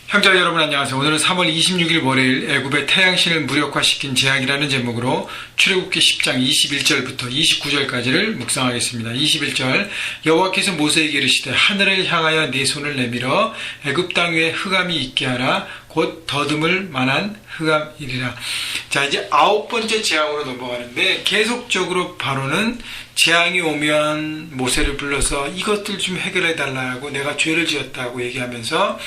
형제 여러분 안녕하세요. 오늘은 3월 26일 월요일 애굽의 태양신을 무력화시킨 재앙이라는 제목으로 출애굽기 10장 21절부터 29절까지를 묵상하겠습니다. 21절 여호와께서 모세에게 이르시되 하늘을 향하여 네 손을 내밀어 애굽 땅 위에 흑암이 있게 하라. 곧 더듬을 만한 흑암이리라. 자, 이제 9번째 재앙으로 넘어가는데 계속적으로 바로는 재앙이 오면 모세를 불러서 이것들 좀 해결해 달라고 내가 죄를 지었다고 얘기하면서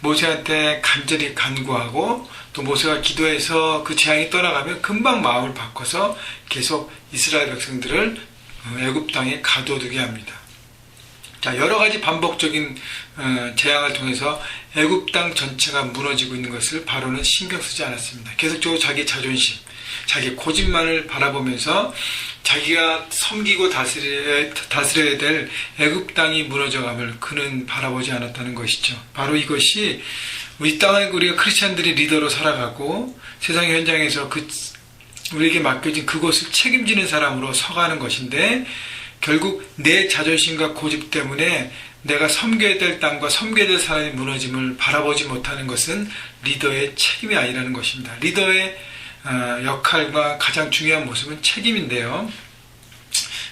모세한테 간절히 간구하고 또 모세가 기도해서 그 재앙이 떠나가면 금방 마음을 바꿔서 계속 이스라엘 백성들을 애굽 땅에 가둬두게 합니다. 자, 여러 가지 반복적인 재앙을 통해서 애굽 땅 전체가 무너지고 있는 것을 바로는 신경 쓰지 않았습니다. 계속적으로 자기 자존심, 자기 고집만을 바라보면서 자기가 섬기고 다스려야 될 애굽 땅이 무너져감을 그는 바라보지 않았다는 것이죠. 바로 이것이 우리 땅에 우리가 크리스찬들이 리더로 살아가고 세상 현장에서 우리에게 맡겨진 그곳을 책임지는 사람으로 서가는 것인데, 결국 내 자존심과 고집 때문에 내가 섬겨야 될 땅과 섬겨야 될 사람이 무너짐을 바라보지 못하는 것은 리더의 책임이 아니라는 것입니다. 리더의 역할과 가장 중요한 모습은 책임인데요.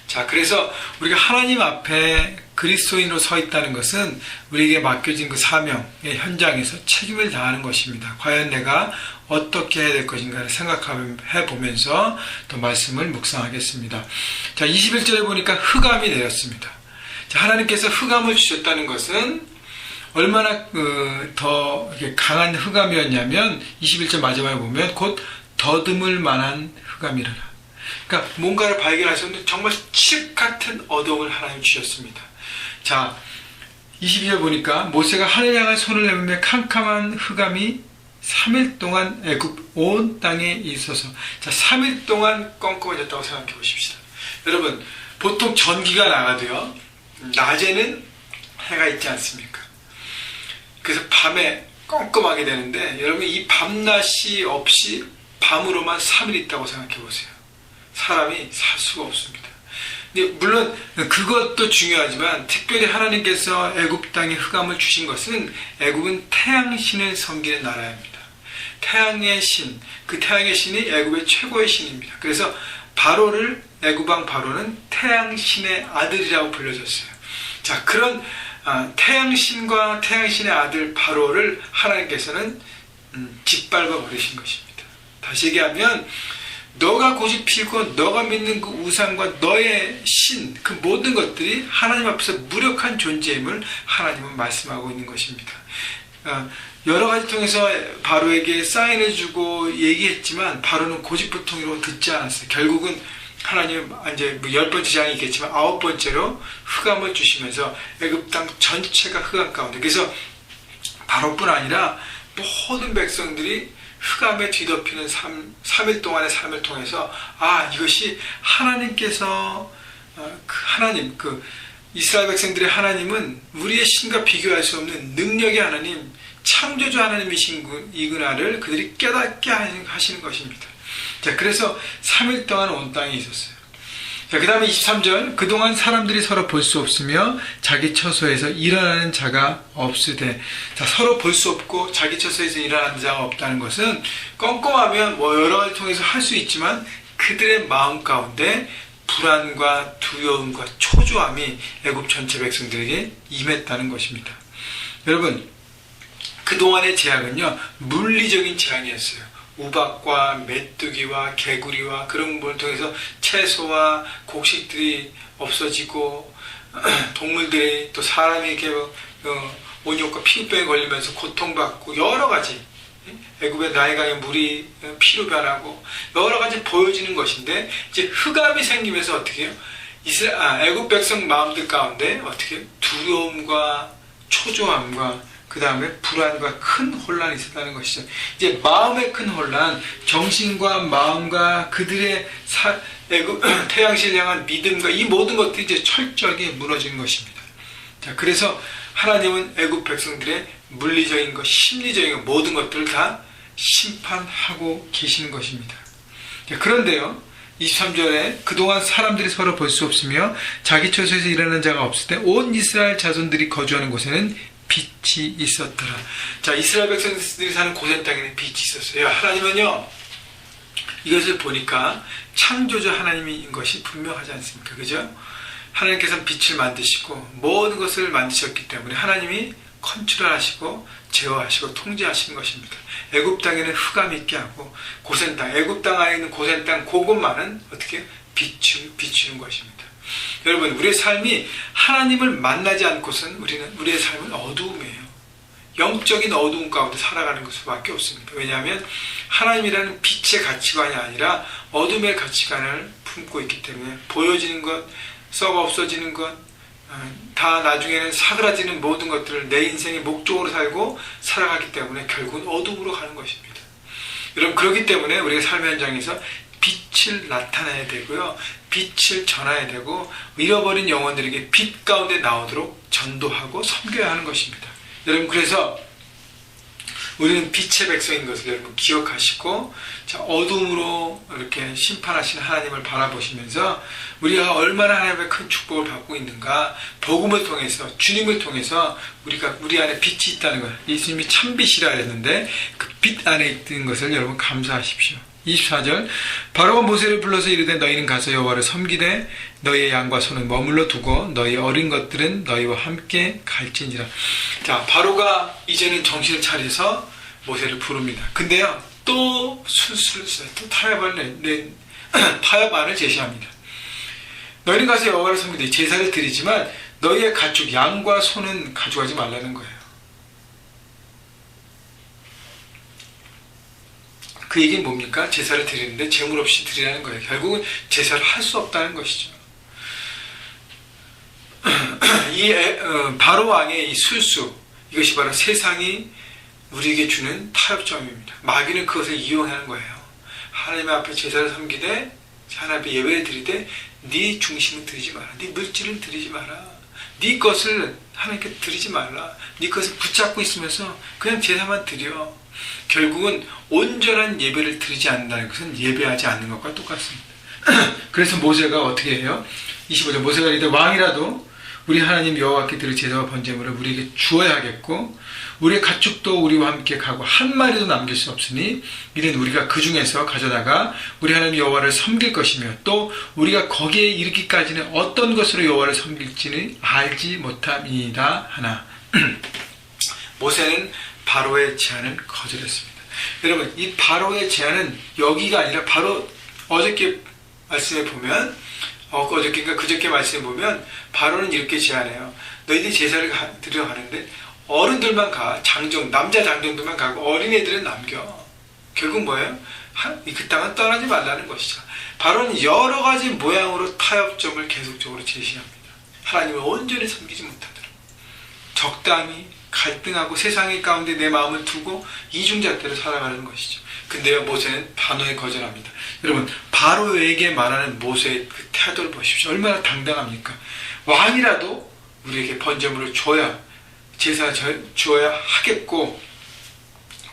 자, 그래서 우리가 하나님 앞에 그리스도인으로 서 있다는 것은 우리에게 맡겨진 그 사명의 현장에서 책임을 다하는 것입니다. 과연 내가 어떻게 해야 될 것인가를 생각해 보면서 또 말씀을 묵상하겠습니다. 자, 21절에 보니까 흑암이 내렸습니다. 자, 하나님께서 흑암을 주셨다는 것은 얼마나 더 강한 흑암이었냐면 21절 마지막에 보면 곧 더듬을 만한 흑암이라. 그러니까 뭔가를 발견하셨는데 정말 칩 같은 어둠을 하나님 주셨습니다. 자, 22절 보니까 모세가 하늘 향한 손을 내밀며 캄캄한 흑암이 3일 동안 애굽 온 땅에 있어서, 자, 3일 동안 껌껌해졌다고 생각해 보십시다. 여러분, 보통 전기가 나가도요, 낮에는 해가 있지 않습니까? 그래서 밤에 껌껌하게 되는데, 여러분, 이 밤낮이 없이 밤으로만 3일 있다고 생각해 보세요. 사람이 살 수가 없습니다. 근데 물론 그것도 중요하지만 특별히 하나님께서 애굽 땅에 흑암을 주신 것은 애굽은 태양신을 섬기는 나라입니다. 태양의 신, 그 태양의 신이 애굽의 최고의 신입니다. 그래서 애굽 왕 바로는 태양신의 아들이라고 불려졌어요. 자, 그런 태양신과 태양신의 아들 바로를 하나님께서는 짓밟아 버리신 것입니다. 다시 얘기하면 너가 고집 피우고 너가 믿는 그 우상과 너의 신, 그 모든 것들이 하나님 앞에서 무력한 존재임을 하나님은 말씀하고 있는 것입니다. 여러 가지 통해서 바로에게 사인해주고 얘기했지만 바로는 고집불통으로 듣지 않았어요. 결국은 하나님은 이제 10번째 재앙이 있겠지만 9번째로 흑암을 주시면서 애굽 땅 전체가 흑암 가운데, 그래서 바로뿐 아니라 모든 백성들이 흑암에 뒤덮이는 3일 동안의 삶을 통해서 이것이 하나님께서 이스라엘 백성들의 하나님은 우리의 신과 비교할 수 없는 능력의 하나님, 창조주 하나님이시구나를 그들이 깨닫게 하시는 것입니다. 자, 그래서 3일 동안 온 땅에 있었어요. 자, 그 다음에 23절 그동안 사람들이 서로 볼 수 없으며 자기 처소에서 일어나는 자가 없으되. 자, 서로 볼 수 없고 자기 처소에서 일어나는 자가 없다는 것은 껌껌하면 여러 가지 통해서 할 수 있지만 그들의 마음 가운데 불안과 두려움과 초조함이 애굽 전체 백성들에게 임했다는 것입니다. 여러분, 그동안의 재앙은요, 물리적인 재앙이었어요. 우박과 메뚜기와 개구리와 그런 걸 통해서 채소와 곡식들이 없어지고 동물들이 또 사람에게 온역과 피부병에 걸리면서 고통받고 여러 가지, 애굽의 나일강의 물이 피로 변하고 여러 가지 보여지는 것인데, 이제 흑암이 생기면서 어떻게 해요? 애굽 백성 마음들 가운데 어떻게 두려움과 초조함과 그 다음에 불안과 큰 혼란이 있었다는 것이죠. 이제 마음의 큰 혼란, 정신과 마음과 그들의 태양신을 향한 믿음과 이 모든 것들이 이제 철저하게 무너진 것입니다. 자, 그래서 하나님은 애굽 백성들의 물리적인 것, 심리적인 것, 모든 것들을 다 심판하고 계시는 것입니다. 자, 그런데요, 23절에 그동안 사람들이 서로 볼 수 없으며 자기 처소에서 일어나는 자가 없을 때 온 이스라엘 자손들이 거주하는 곳에는 빛이 있었더라. 자, 이스라엘 백성들이 사는 고센 땅에는 빛이 있었어요. 하나님은요, 이것을 보니까 창조주 하나님인 것이 분명하지 않습니까? 그죠? 하나님께서는 빛을 만드시고 모든 것을 만드셨기 때문에 하나님이 컨트롤하시고 제어하시고 통제하시는 것입니다. 애굽 땅에는 흑암이 있게 하고 고센 땅, 애굽 땅 안에 있는 고센 땅 그곳만은 어떻게 비추는 것입니다. 여러분, 우리의 삶이 하나님을 만나지 않고선 우리의 삶은 어두움이에요. 영적인 어두움 가운데 살아가는 것밖에 없습니다. 왜냐하면 하나님이라는 빛의 가치관이 아니라 어둠의 가치관을 품고 있기 때문에 보여지는 것, 썩어 없어지는 것, 다 나중에는 사그라지는 모든 것들을 내 인생의 목적으로 살고 살아가기 때문에 결국은 어둠으로 가는 것입니다. 여러분, 그렇기 때문에 우리가 삶의 현장에서 빛을 나타내야 되고요, 빛을 전해야 되고 잃어버린 영혼들에게 빛 가운데 나오도록 전도하고 섬겨야 하는 것입니다. 여러분, 그래서 우리는 빛의 백성인 것을 여러분 기억하시고, 자, 어둠으로 이렇게 심판하시는 하나님을 바라보시면서 우리가 얼마나 하나님의 큰 축복을 받고 있는가, 복음을 통해서, 주님을 통해서 우리 안에 빛이 있다는 것, 예수님이 참빛이라 했는데 그 빛 안에 있는 것을 여러분 감사하십시오. 24절, 바로가 모세를 불러서 이르되 너희는 가서 여호와를 섬기되 너희의 양과 소는 머물러 두고 너희 어린 것들은 너희와 함께 갈지니라. 자, 바로가 이제는 정신을 차려서 모세를 부릅니다. 근데요, 또 술수를 써요. 또 타협안을 제시합니다. 너희는 가서 여호와를 섬기되 제사를 드리지만 너희의 가축 양과 소는 가져가지 말라는 거예요. 그 얘기는 뭡니까? 제사를 드리는데 재물 없이 드리라는 거예요. 결국은 제사를 할 수 없다는 것이죠. 바로 왕의 이 술수, 이것이 바로 세상이 우리에게 주는 타협점입니다. 마귀는 그것을 이용하는 거예요. 하나님 앞에 제사를 섬기되 하나님 앞에 예배를 드리되 네 중심은 드리지 마라. 네 물질은 드리지 마라. 네 것을 하나님께 드리지 말라. 네 것을 붙잡고 있으면서 그냥 제사만 드려. 결국은 온전한 예배를 드리지 않는다는 것은 예배하지 않는 것과 똑같습니다. 그래서 모세가 어떻게 해요? 25절, 모세가 이르되 왕이라도 우리 하나님 여호와께 드릴 제사와 번제물을 우리에게 주어야 하겠고 우리의 가축도 우리와 함께 가고 한 마리도 남길 수 없으니 이는 우리가 그 중에서 가져다가 우리 하나님 여호와를 섬길 것이며 또 우리가 거기에 이르기까지는 어떤 것으로 여호와를 섬길지는 알지 못함이니이다 하나. 모세는 바로의 제안을 거절했습니다. 여러분, 이 바로의 제안은 여기가 아니라 바로 어저께 말씀에 보면 어저께인가 그저께 말씀에 보면 바로는 이렇게 제안해요. 너희들이 제사를 드리러 가는데 어른들만 가, 남자 장정들만 가고 어린애들은 남겨. 결국 뭐예요? 그 땅은 떠나지 말라는 것이죠. 바로는 여러 가지 모양으로 타협점을 계속적으로 제시합니다. 하나님을 온전히 섬기지 못하도록 적당히 갈등하고 세상의 가운데 내 마음을 두고 이중잣대로 살아가는 것이죠. 근데요, 모세는 단호히 거절합니다. 여러분, 바로에게 말하는 모세의 그 태도를 보십시오. 얼마나 당당합니까? 왕이라도 우리에게 번제물을 줘야, 제사 주어야 하겠고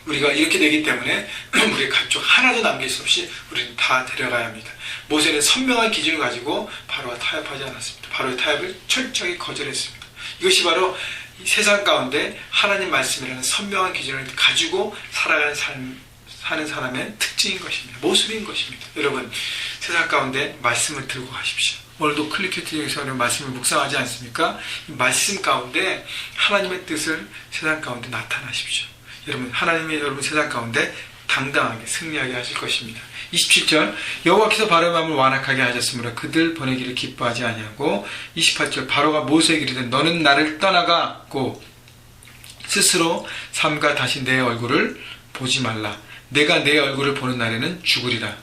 우리가 이렇게 되기 때문에 우리의 가족 하나도 남길 수 없이 우리는 다 데려가야 합니다. 모세는 선명한 기준을 가지고 바로와 타협하지 않았습니다. 바로의 타협을 철저히 거절했습니다. 이것이 바로 세상 가운데 하나님 말씀이라는 선명한 기준을 가지고 사는 사람의 특징인 것입니다. 모습인 것입니다. 여러분, 세상 가운데 말씀을 들고 가십시오. 오늘도 클리큐티에서 말씀을 묵상하지 않습니까? 이 말씀 가운데 하나님의 뜻을 세상 가운데 나타나십시오. 여러분, 하나님이 여러분 세상 가운데 당당하게 승리하게 하실 것입니다. 27절, 여호와께서 바로의 마음을 완악하게 하셨으므로 그들 보내기를 기뻐하지 아니하고 28절, 바로가 모세에게 이르되 너는 나를 떠나가고 스스로 삼가 다시 내 얼굴을 보지 말라. 내가 내 얼굴을 보는 날에는 죽으리라.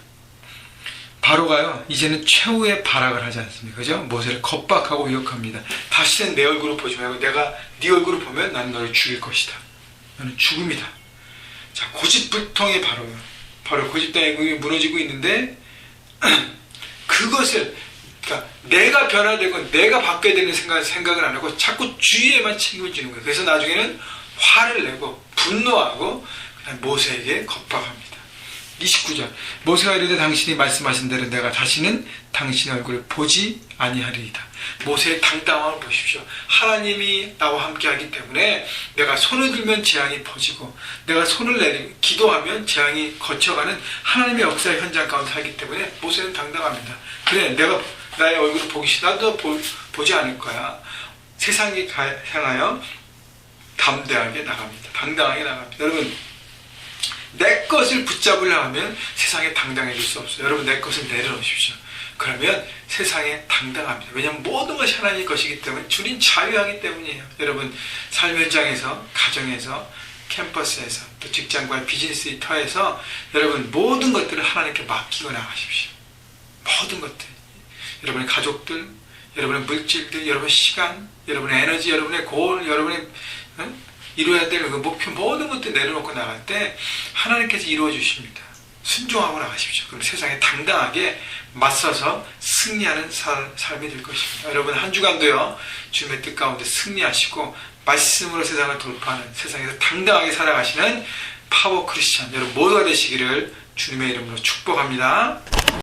바로가요, 이제는 최후의 발악을 하지 않습니까? 그죠? 모세를 겁박하고 위협합니다. 다시는 내 얼굴을 보지 말고 내가 네 얼굴을 보면 나는 너를 죽일 것이다. 너는 죽음이다. 자, 고집불통의 바로요. 바로 고집당이 무너지고 있는데 그것을, 그러니까 내가 변화되고 내가 바뀌어야 되는 생각을 안 하고 자꾸 주위에만 책임을 지는 거예요. 그래서 나중에는 화를 내고 분노하고 모세에게 겁박합니다. 29절 모세가 이르되 당신이 말씀하신 대로 내가 다시는 당신의 얼굴을 보지 아니하리이다. 모세의 당당함을 보십시오. 하나님이 나와 함께하기 때문에 내가 손을 들면 재앙이 퍼지고 내가 손을 내리고 기도하면 재앙이 거쳐가는 하나님의 역사의 현장 가운데 살기 때문에 모세는 당당합니다. 그래 내가 나의 얼굴을 보기 싫어 나도 보지 않을 거야. 세상에 향하여 담대하게 나갑니다. 당당하게 나갑니다. 여러분 내 것을 붙잡으려 하면 세상에 당당해질 수 없어요. 여러분 내 것을 내려놓으십시오. 그러면 세상에 당당합니다. 왜냐하면 모든 것이 하나님의 것이기 때문에 주님 자유하기 때문이에요. 여러분 삶 현장에서 가정에서 캠퍼스에서 또 직장과 비즈니스 터에서 여러분 모든 것들을 하나님께 맡기고 나가십시오. 모든 것들 여러분의 가족들 여러분의 물질들 여러분의 시간 여러분의 에너지 여러분의 고을 여러분의 이루어야 될 그 목표 모든 것들 내려놓고 나갈 때 하나님께서 이루어 주십니다. 순종하고 나가십시오. 그럼 세상에 당당하게 맞서서 승리하는 삶이 될 것입니다. 여러분 한 주간도요 주님의 뜻 가운데 승리하시고 말씀으로 세상을 돌파하는 세상에서 당당하게 살아가시는 파워 크리스찬 여러분 모두가 되시기를 주님의 이름으로 축복합니다.